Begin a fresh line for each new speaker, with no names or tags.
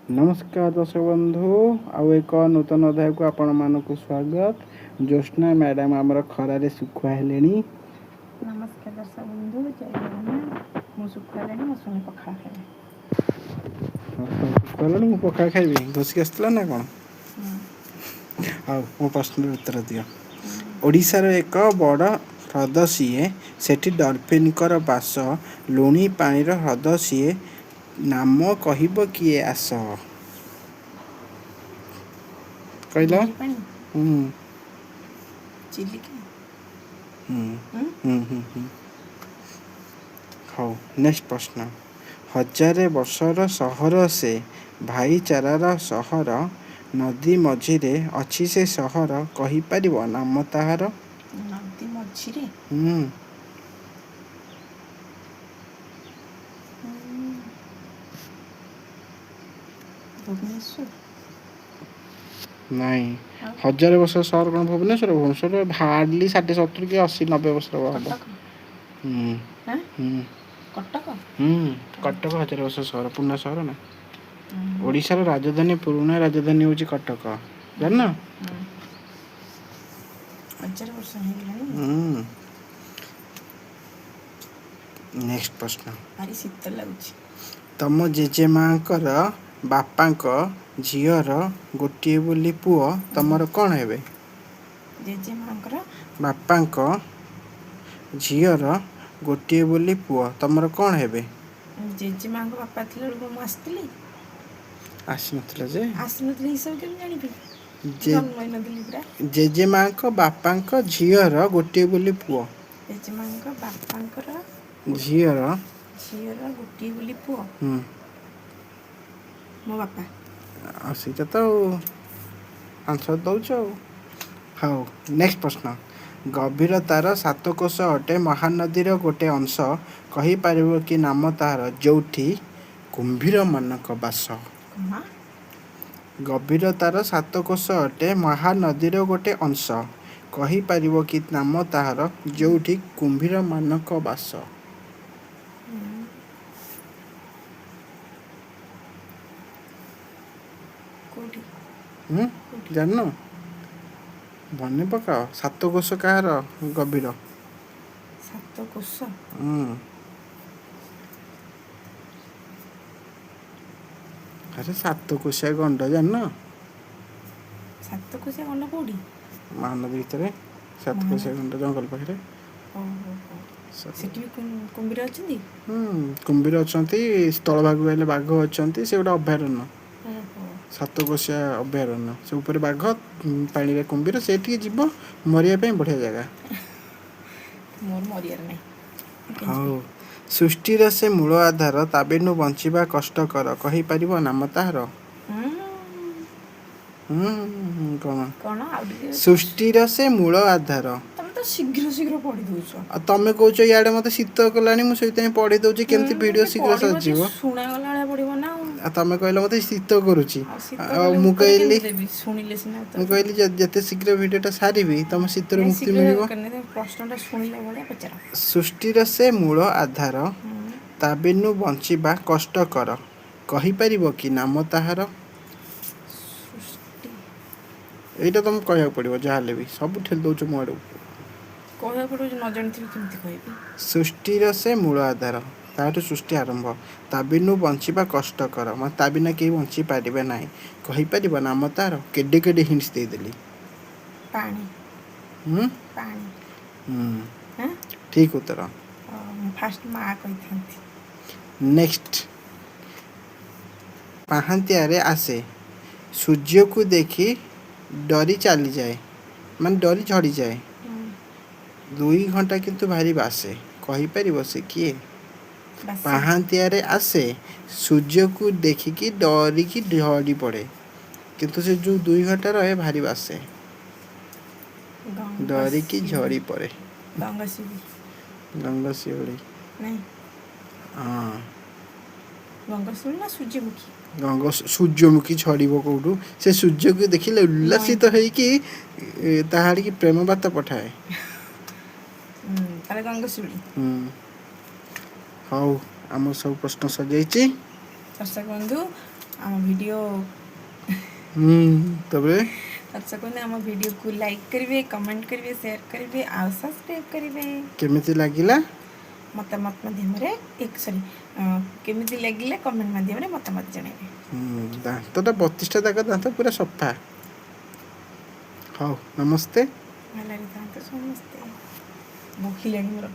नमस्कार दर्शक बंधु आउ एक नूतन अध्याय को आपण मानक स्वागत। ज्योत्ना मैडम आमर खरारे सुखुआ हेले।
नमस्कार दर्शक बंधु जय जगन्नाथ। मु सुखुआ लेनी मो सुनी पखाळ खाइबे।
मु पखाळ खाइबी घोषिक आसला ना कौन। आउ मो प्रश्न उत्तर दियो। ओडिशार एक बड़ ह्रद सीए सेठी डल्फिन बास लुणी पानीर ह्रद सीए नाम कहब किए आस कहल।
लुणी पानी चिलिका।
हाँ नेक्स्ट प्रश्न। हजार वर्षर सहर से भाईचारार सहर नदी मझिरे अच्छी से सहर कही पारिबो नाम ताहार।
नदी मझिरे भुवनेश्वर
नहीं। हजार वर्ष सहर कौन भुवनेश्वर। भुवनेश्वर हार्डली 60-70 कि 80-90 वर्ष हम।
कटक
कटक हजार वर्ष सहर पुना सहर ना। ओडिशार राजधानी पुराना राजधानी हूँ कटक जान।
हजार वर्ष हो
नेक्स्ट प्रश्न।
भारी शीत लगुच।
तम जेजेमांकर बापांक झीर गोटे बोली पुओ तमर कौन हेबे।
जेजेमांकर
बापांक झीर गोटे बोली पुओ तमर कौन हेबे।
जेजेमांक बापा थिले बेलको मु आस्तिली
आसी नथिला जे
आसी नथिले हिसाब केम जानिबी।
जेजेमांक बापांक झीर गोटे बोली पुओ
जेजेमांक बापांकर
झीर
गोटे बोली पुओ मो बापा
सीटा तो आंसर दौच। हाँ नेक्स्ट प्रश्न। गभीरतार 7 कोश अटे महानदीर गोटे अंश कही पारिबो कि नाम ताहार जोठी कुंभीर मानक बास। गभीरतार 7 कोश अटे महानदीर गोटे अंश कही पारिबो कि नाम ताहार जोठी कुंभीर मानक बास। जान मन पकाओ 7 कोश कहार गभीर
7 कोश
अरे 7 कोशिया गंड जान
7 कोशिया गंड कोडी
महानदी भितर 7 कोशिया गंड जंगल पाखे
सेठी कुंभीर अछंती।
कुंभीर अछंती स्थल भाग गले बाघ अछंती से गोटे अभयारण्य 7 कोशिया अभयारण्य से ऊपर बाघ पानी रे कुंभीर सेठी जीव मरिया पे बढ़िया जगह
मोर मरियार नै।
हाँ सृष्टिर से मूल आधार ताबेनु बंचिबा कष्टकर कही पारिबो नाम ताहार।
कौन
सृष्टिर से मूल आधार
तो शीघ्र शीघ्र पढ़ी दउछ।
तमे कहूछ इयाडे मते शीत कलानी मु सहित पढ़ी दउची केमती वीडियो शीघ्र सजीव
सुना गला वाला पड़िबो ना।
तमे कहले मते शीत करूची मु कहली
सुनिले सिना
मु कहली जते शीघ्र वीडियोटा सारीबी तम शीतर मुक्ति मिलिबो।
प्रश्नटा सुनिला बडा पचरा।
सृष्टिर से मूल आधार ताबेनु बंचिबा कष्टकर कही पारिबो कि नाम ताहार। एटा तुम कहया पड़िबो जाहाले भी सब ठेल दउछ मो आडू
कहया पड़ो न जानथिबी केमती कहबी।
सृष्टिर से मूल आधार ताठु सृष्टि आरंभ ताबिनु बंचिबा कष्टकर म ताबिना के बंची पारिबे नाही कही पारिबो नाम तार केडे केडे हिंट्स दे देली।
पानी पानी
ठीक उत्तर
फास्ट मा कहिथांती।
नेक्स्ट। पाहांतिया रे आसे सूर्य को देखी डरी चली जाए मान डरी झड़ी जाए 2 घंटा किंतु भारी बासे कही पारिबो से किए। पाहांतिया रे आसे सूर्य को देखिकी डरी की झड़ी पड़े किंतु से जो 2 घंटा रहे भारी बासे डरी की झड़ी पड़े। गंगा शिवड़ी
नहीं
हाँ
गंगा शिवड़ी ना सूर्यमुखी।
गंगा सूर्यमुखी छड़ब कौटू से सूर्य को देखिले उल्लासित तो होइकी ताहाड़ी की प्रेम बार्ता पठाए।
ताले गंगा शिवड़ी
हाउ आम सब प्रश्न सजाइछि।
दर्शक बंधु ଆମ ଭିଡ଼ିଓ
ତାପରେ
ଦର୍ଶକମାନେ ଆମ ଭିଡ଼ିଓକୁ ଲାଇକ୍ କରିବେ, କମେଣ୍ଟ କରିବେ, ସେୟାର କରିବେ ଆଉ ସବସ୍କ୍ରାଇବ୍ କରିବେ।
କେମିତି ଲାଗିଲା
ମତାମତ ମାଧ୍ୟମରେ କେମିତି ଲାଗିଲା କମେଣ୍ଟ ମାଧ୍ୟମରେ ମତାମତ ଜଣାଇବେ।
ଦାନ୍ତଟା 32ଟା ଯାକ ଦାନ୍ତ ପୁରା ସଫା। ହଉ ନମସ୍ତେ।
ଭଲରେ ଥାଆନ୍ତୁ ସମସ୍ତେ। ଭୋକିଲାଣି ମୋର।